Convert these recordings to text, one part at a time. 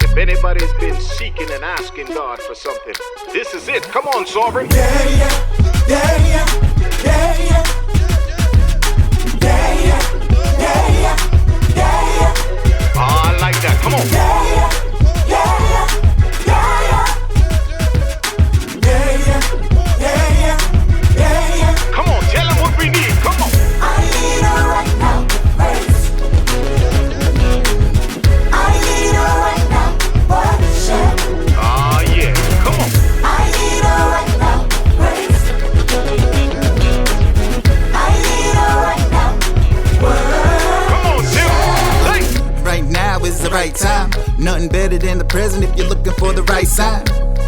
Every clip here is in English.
If anybody's been seeking and asking God for something, this is it. Come on, Sovereign. Yeah, yeah, yeah, yeah, yeah, yeah. Yeah, yeah, yeah, yeah, yeah, yeah. I like that. Come on. Yeah, yeah, yeah, yeah, yeah, yeah. Yeah, yeah, yeah, yeah, yeah, yeah. Come on, tell them what we need. Come on. I need her right now, praise. I need her right now, worship. Ah, yeah. Come on. I need her right now, praise. I need her right now, worship. Come on, Tim. Hey. Right now is the right time. Nothing better than the present if you're looking for the right sign.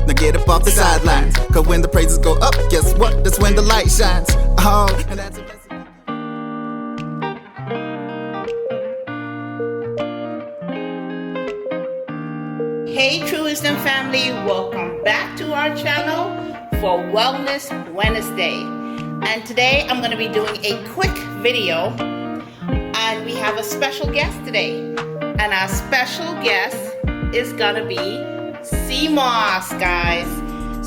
Now get up off the sidelines, cause when the praises go up, guess what? That's when the light shines. Oh, and that's a blessing. Hey True Wisdom family, welcome back to our channel for Wellness Wednesday. And today I'm going to be doing a quick video, and we have a special guest today. And our special guest is going to be Seamoss, guys.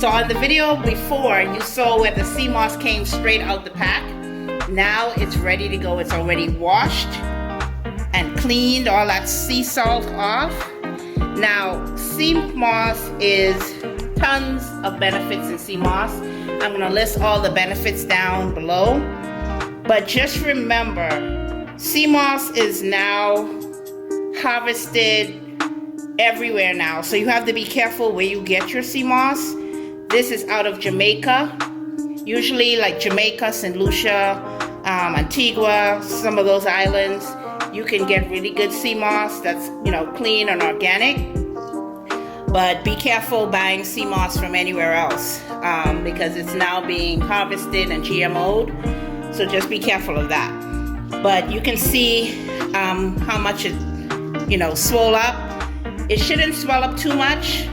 So on the video before, you saw where the Seamoss came straight out the pack. Now it's ready to go. It's already washed and cleaned, all that sea salt off. Now, Seamoss is tons of benefits in Seamoss. I'm going to list all the benefits down below. But just remember, Seamoss is now harvested everywhere now. So you have to be careful where you get your Seamoss. This is out of Jamaica. Usually like Jamaica, St. Lucia, Antigua, some of those islands. You can get really good Seamoss that's, clean and organic. But be careful buying Seamoss from anywhere else because it's now being harvested and GMO'd. So just be careful of that. But you can see how much it, swell up. It shouldn't swell up too much.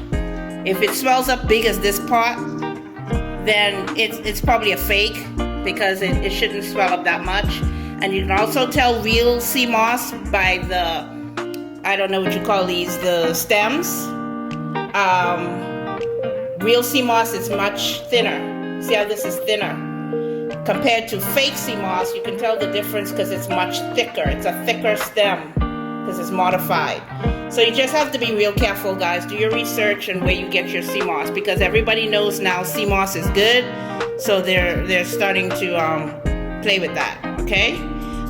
If it swells up big as this pot, then it's probably a fake because it shouldn't swell up that much. And you can also tell real Seamoss by the, I don't know what you call these, the stems. Real Seamoss is much thinner. See how this is thinner? Compared to fake Seamoss, you can tell the difference because it's much thicker. It's a thicker stem because it's modified. So you just have to be real careful, guys. Do your research and where you get your Seamoss, because everybody knows now Seamoss is good. So they're starting to play with that, okay?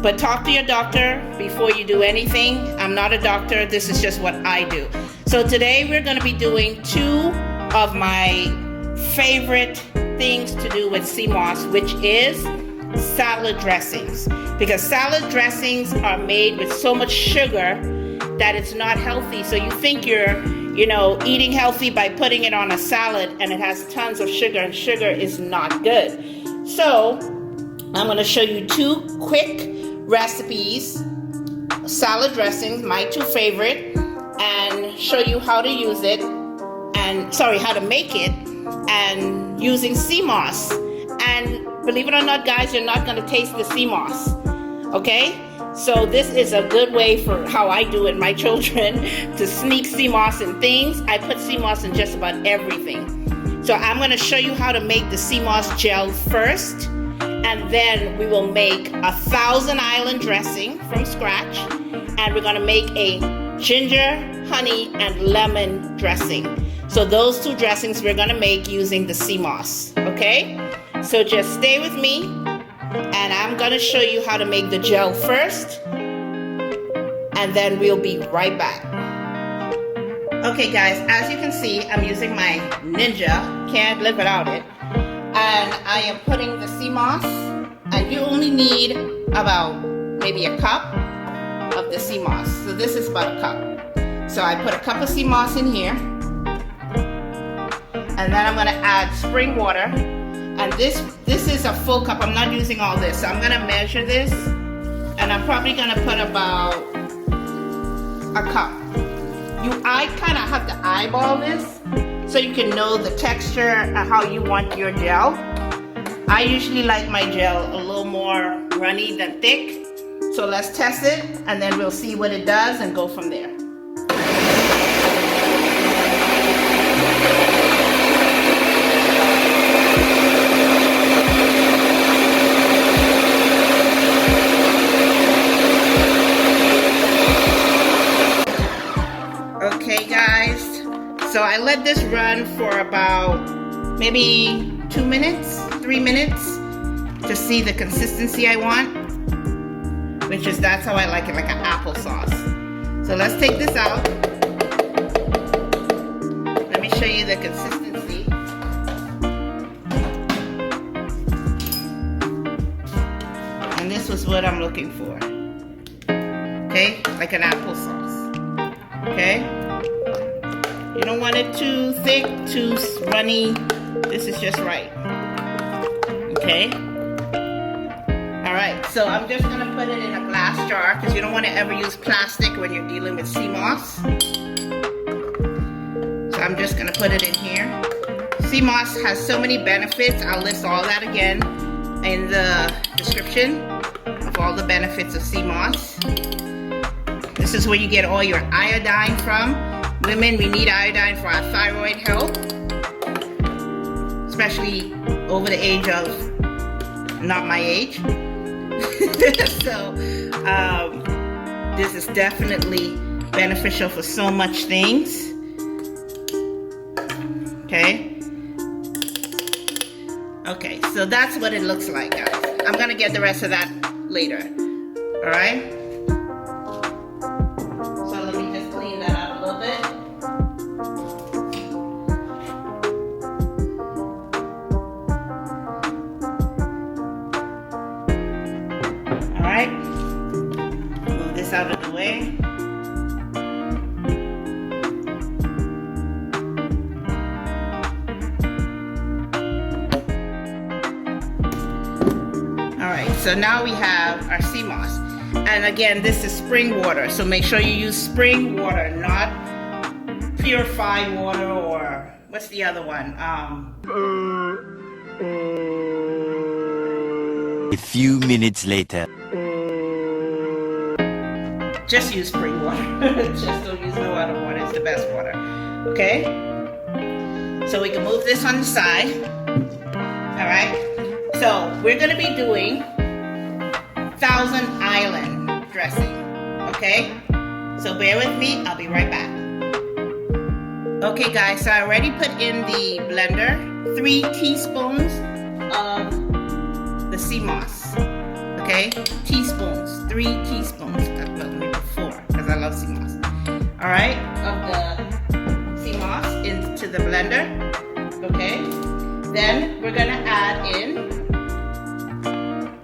But talk to your doctor before you do anything. I'm not a doctor. This is just what I do. So today we're going to be doing two of my favorite things to do with Seamoss, which is salad dressings. Because salad dressings are made with so much sugar that it's not healthy. So you think you're, eating healthy by putting it on a salad, and it has tons of sugar, and sugar is not good. So I'm going to show you two quick recipes, salad dressings, my two favorite, and show you how to use it, how to make it, and using Seamoss. And believe it or not, guys, you're not going to taste the Seamoss, okay? So this is a good way for how I do it, my children, to sneak Seamoss in things. I put Seamoss in just about everything. So I'm going to show you how to make the Seamoss gel first, and then we will make a Thousand Island dressing from scratch, and we're going to make a ginger, honey, and lemon dressing. So those two dressings we're going to make using the Seamoss, okay? So just stay with me, and I'm going to show you how to make the gel first, and then we'll be right back. Okay guys, as you can see, I'm using my Ninja, can't live without it, and I am putting the Seamoss, and you only need about maybe a cup of the Seamoss. So this is about a cup. So I put a cup of Seamoss in here, and then I'm going to add spring water. And this is a full cup. I'm not using all this. So I'm going to measure this, and I'm probably going to put about a cup. I kind of have to eyeball this so you can know the texture and how you want your gel. I usually like my gel a little more runny than thick. So let's test it and then we'll see what it does and go from there. Okay guys, so I let this run for about maybe 2 minutes, 3 minutes to see the consistency I want, which is, that's how I like it, like an applesauce. So let's take this out. Let me show you the consistency. And this was what I'm looking for. Okay, like an applesauce. Okay, you don't want it too thick, too runny. This is just right. Okay. All right, so I'm just gonna put it in a glass jar because you don't want to ever use plastic when you're dealing with Seamoss. So I'm just gonna put it in here. Seamoss has so many benefits. I'll list all that again in the description of all the benefits of Seamoss. This is where you get all your iodine from. Women, we need iodine for our thyroid health, especially over the age of not my age. So this is definitely beneficial for so much things. Okay. Okay, so that's what it looks like, guys. I'm gonna get the rest of that later. All right. Move this out of the way. Alright, so now we have our Seamoss. And again, this is spring water, so make sure you use spring water, not purified water, or what's the other one? A few minutes later. Just use spring water. Just don't use no other water. It's the best water. Okay? So we can move this on the side. Alright? So we're going to be doing Thousand Island dressing. Okay? So bear with me. I'll be right back. Okay guys, so I already put in the blender 3 teaspoons of the Seamoss. Okay? Teaspoons. 3 teaspoons. Well, maybe 4, because I love Seamoss. Alright? Of the Seamoss into the blender. Okay? Then we're going to add in,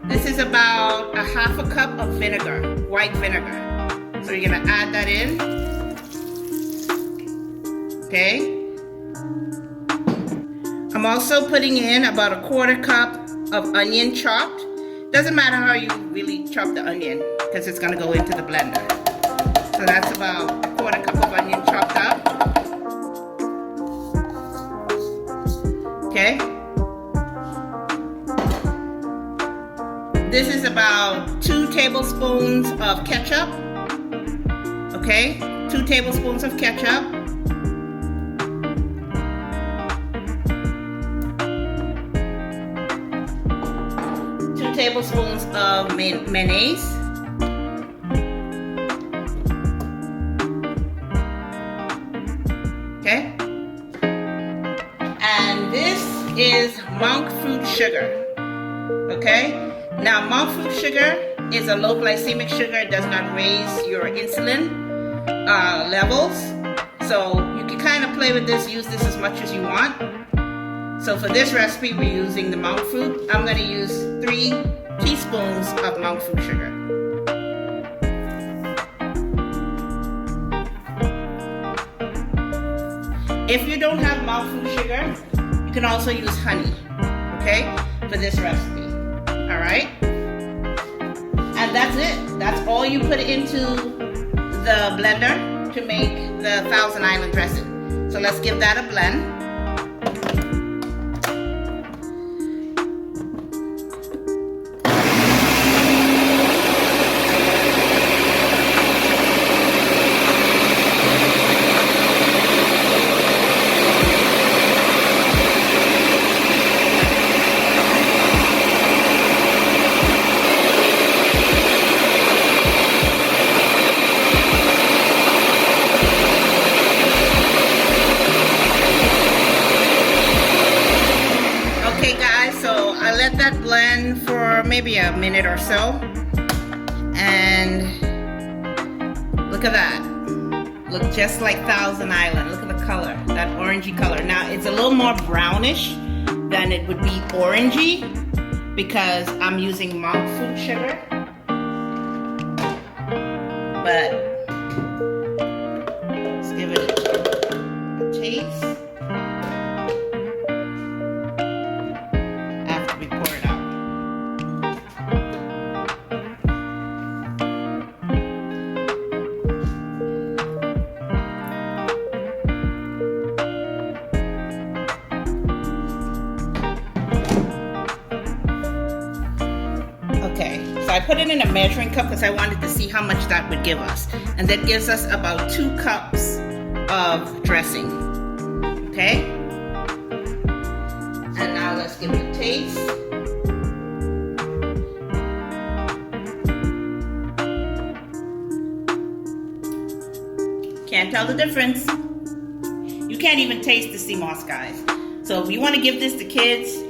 this is about a half a cup of vinegar, white vinegar. So you're going to add that in. Okay? I'm also putting in about a 1/4 cup of onion chopped. Doesn't matter how you really chop the onion, because it's going to go into the blender. So that's about a 1/4 cup of onion chopped up. Okay. This is about 2 tablespoons of ketchup. Okay, 2 tablespoons of ketchup. Tablespoons of mayonnaise. Okay. And this is monk fruit sugar. Okay. Now monk fruit sugar is a low glycemic sugar. It does not raise your insulin levels. So you can kind of play with this, use this as much as you want. So for this recipe, we're using the monk fruit. I'm going to use 3 teaspoons of monk fruit sugar. If you don't have monk fruit sugar, you can also use honey, okay, for this recipe. All right? And that's it. That's all you put into the blender to make the Thousand Island dressing. So let's give that a blend. a minute or so. And look at that. Look just like Thousand Island. Look at the color, that orangey color. Now it's a little more brownish than it would be orangey because I'm using monk fruit sugar. But let's give it a taste after we pour it out. Okay, so I put it in a measuring cup because I wanted to see how much that would give us. And that gives us about 2 cups of dressing. Okay? And now let's give it a taste. Can't tell the difference. You can't even taste the Seamoss, guys. So if you want to give this to kids,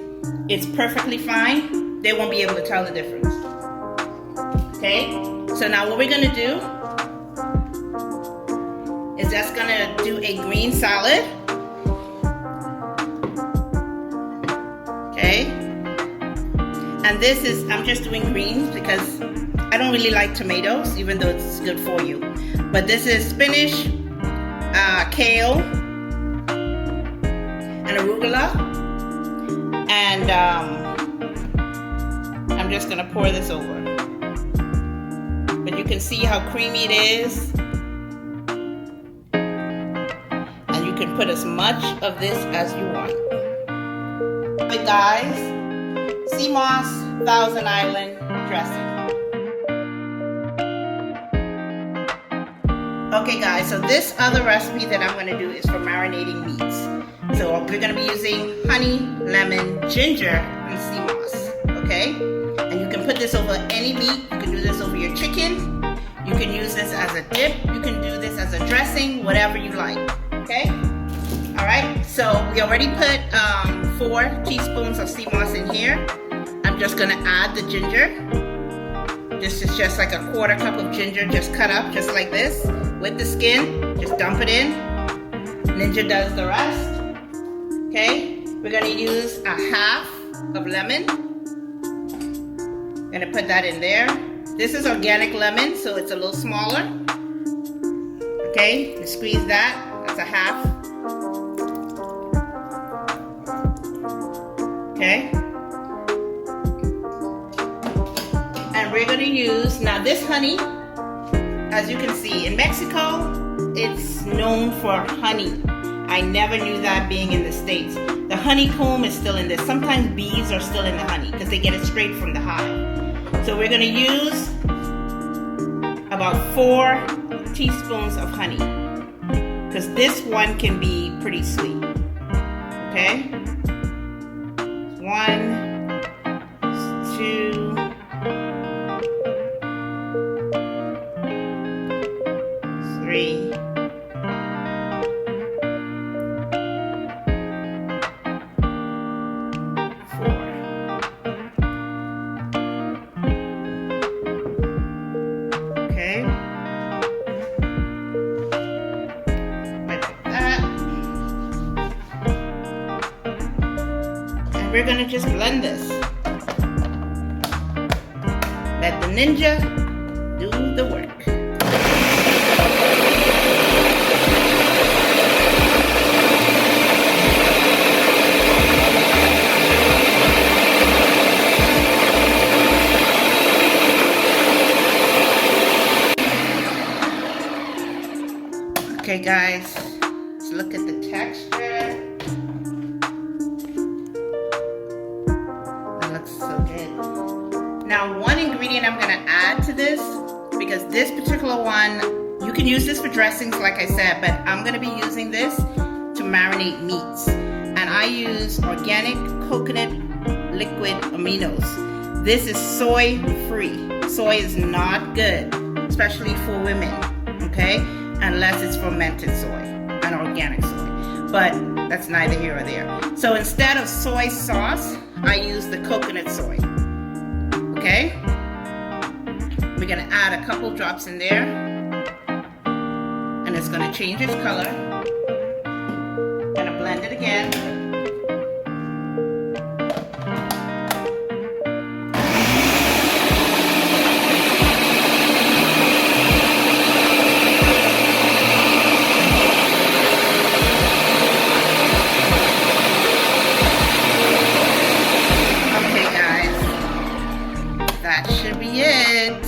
it's perfectly fine. They won't be able to tell the difference. Okay, so now what we're gonna do is just gonna do a green salad. Okay, and this is, I'm just doing greens because I don't really like tomatoes, even though it's good for you. But this is spinach, kale, and arugula, and I'm just gonna pour this over. But you can see how creamy it is. And you can put as much of this as you want. But guys, Seamoss Thousand Island dressing. Okay guys, so this other recipe that I'm gonna do is for marinating meats. So we're gonna be using honey, lemon, ginger, and Seamoss, okay? And you can put this over any meat. You can do this over your chicken. You can use this as a dip. You can do this as a dressing, whatever you like, okay? All right, so we already put 4 teaspoons of Seamoss in here. I'm just gonna add the ginger. This is just like a 1/4 cup of ginger, just cut up just like this with the skin. Just dump it in. Ninja does the rest. Okay, we're gonna use a 1/2 of lemon. Gonna put that in there. This is organic lemon, so it's a little smaller. Okay, you squeeze that. That's a 1/2. Okay. And we're gonna use, now this honey, as you can see, in Mexico, it's known for honey. I never knew that being in the States. The honeycomb is still in this. Sometimes bees are still in the honey because they get it straight from the hive. So we're gonna use about 4 teaspoons of honey because this one can be pretty sweet. Okay? 1, 2, 3, 4. Okay. Like that. And we're gonna just blend this. Let the ninja do the work. Okay guys, let's look at the texture. That looks so good. Now one ingredient I'm gonna add to this, because this particular one, you can use this for dressings like I said, but I'm gonna be using this to marinate meats. And I use organic coconut liquid aminos. This is soy free. Soy is not good, especially for women, okay? Unless it's fermented soy and organic soy. But that's neither here or there. So instead of soy sauce, I use the coconut soy. Okay? We're gonna add a couple drops in there, and it's gonna change its color. Gonna blend it again. That should be it.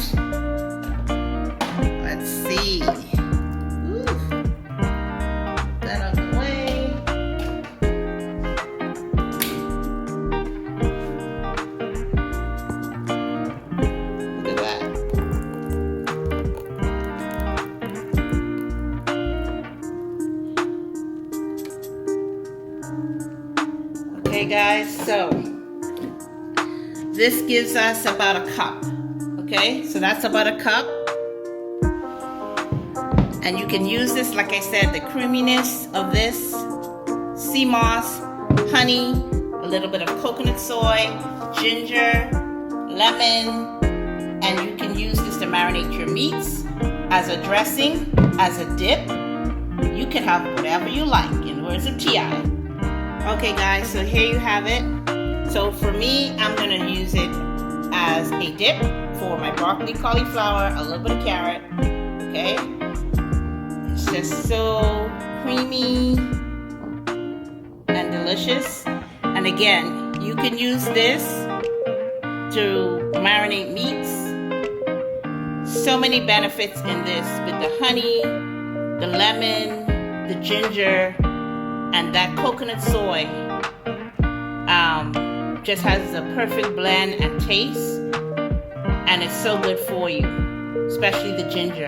Let's see. Ooh. That out of the way. Look at that. Okay, guys, so this gives us about a cup. Okay, so that's about a cup. And you can use this, like I said, the creaminess of this Seamoss, honey, a little bit of coconut soy, ginger, lemon, and you can use this to marinate your meats as a dressing, as a dip. You can have whatever you like, in the words of T.I. Okay, guys, so here you have it. So for me, I'm gonna use it as a dip for my broccoli, cauliflower, a little bit of carrot, okay? It's just so creamy and delicious. And again, you can use this to marinate meats. So many benefits in this with the honey, the lemon, the ginger, and that coconut soy. Just has a perfect blend and taste, and it's so good for you, especially the ginger.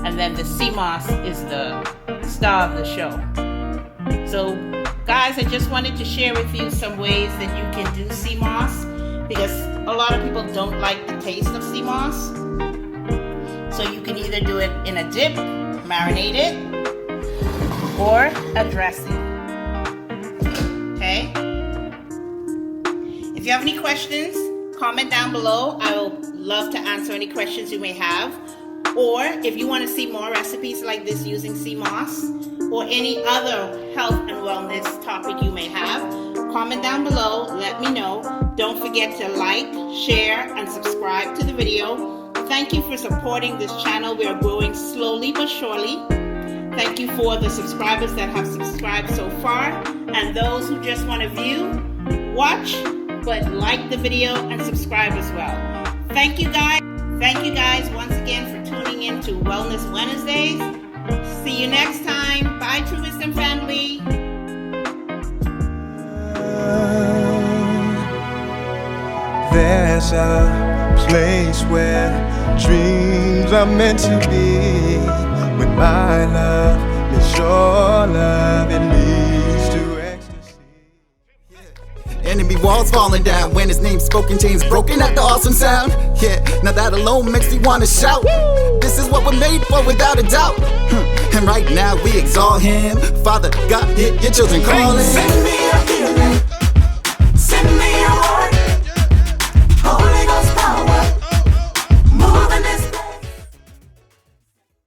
And then the Seamoss is the star of the show. So guys, I just wanted to share with you some ways that you can do Seamoss, because a lot of people don't like the taste of Seamoss. So you can either do it in a dip, marinate it, or a dressing. Okay? If you have any questions, comment down below. I will love to answer any questions you may have. Or if you want to see more recipes like this using Seamoss, or any other health and wellness topic you may have, comment down below, let me know. Don't forget to like, share, and subscribe to the video. Thank you for supporting this channel. We are growing slowly but surely. Thank you for the subscribers that have subscribed so far, and those who just want to view, watch, but like the video and subscribe as well. Thank you guys. Thank you guys once again for tuning in to Wellness Wednesdays. See you next time. Bye, True Wisdom family. There's a place where dreams are meant to be. When my love is your love, it leads to ecstasy. Enemy walls falling down when his name's spoken, chains broken at the awesome sound. Yeah, now that alone makes me wanna shout. This is what we're made for, without a doubt. And right now we exalt him. Father God, hear your children calling.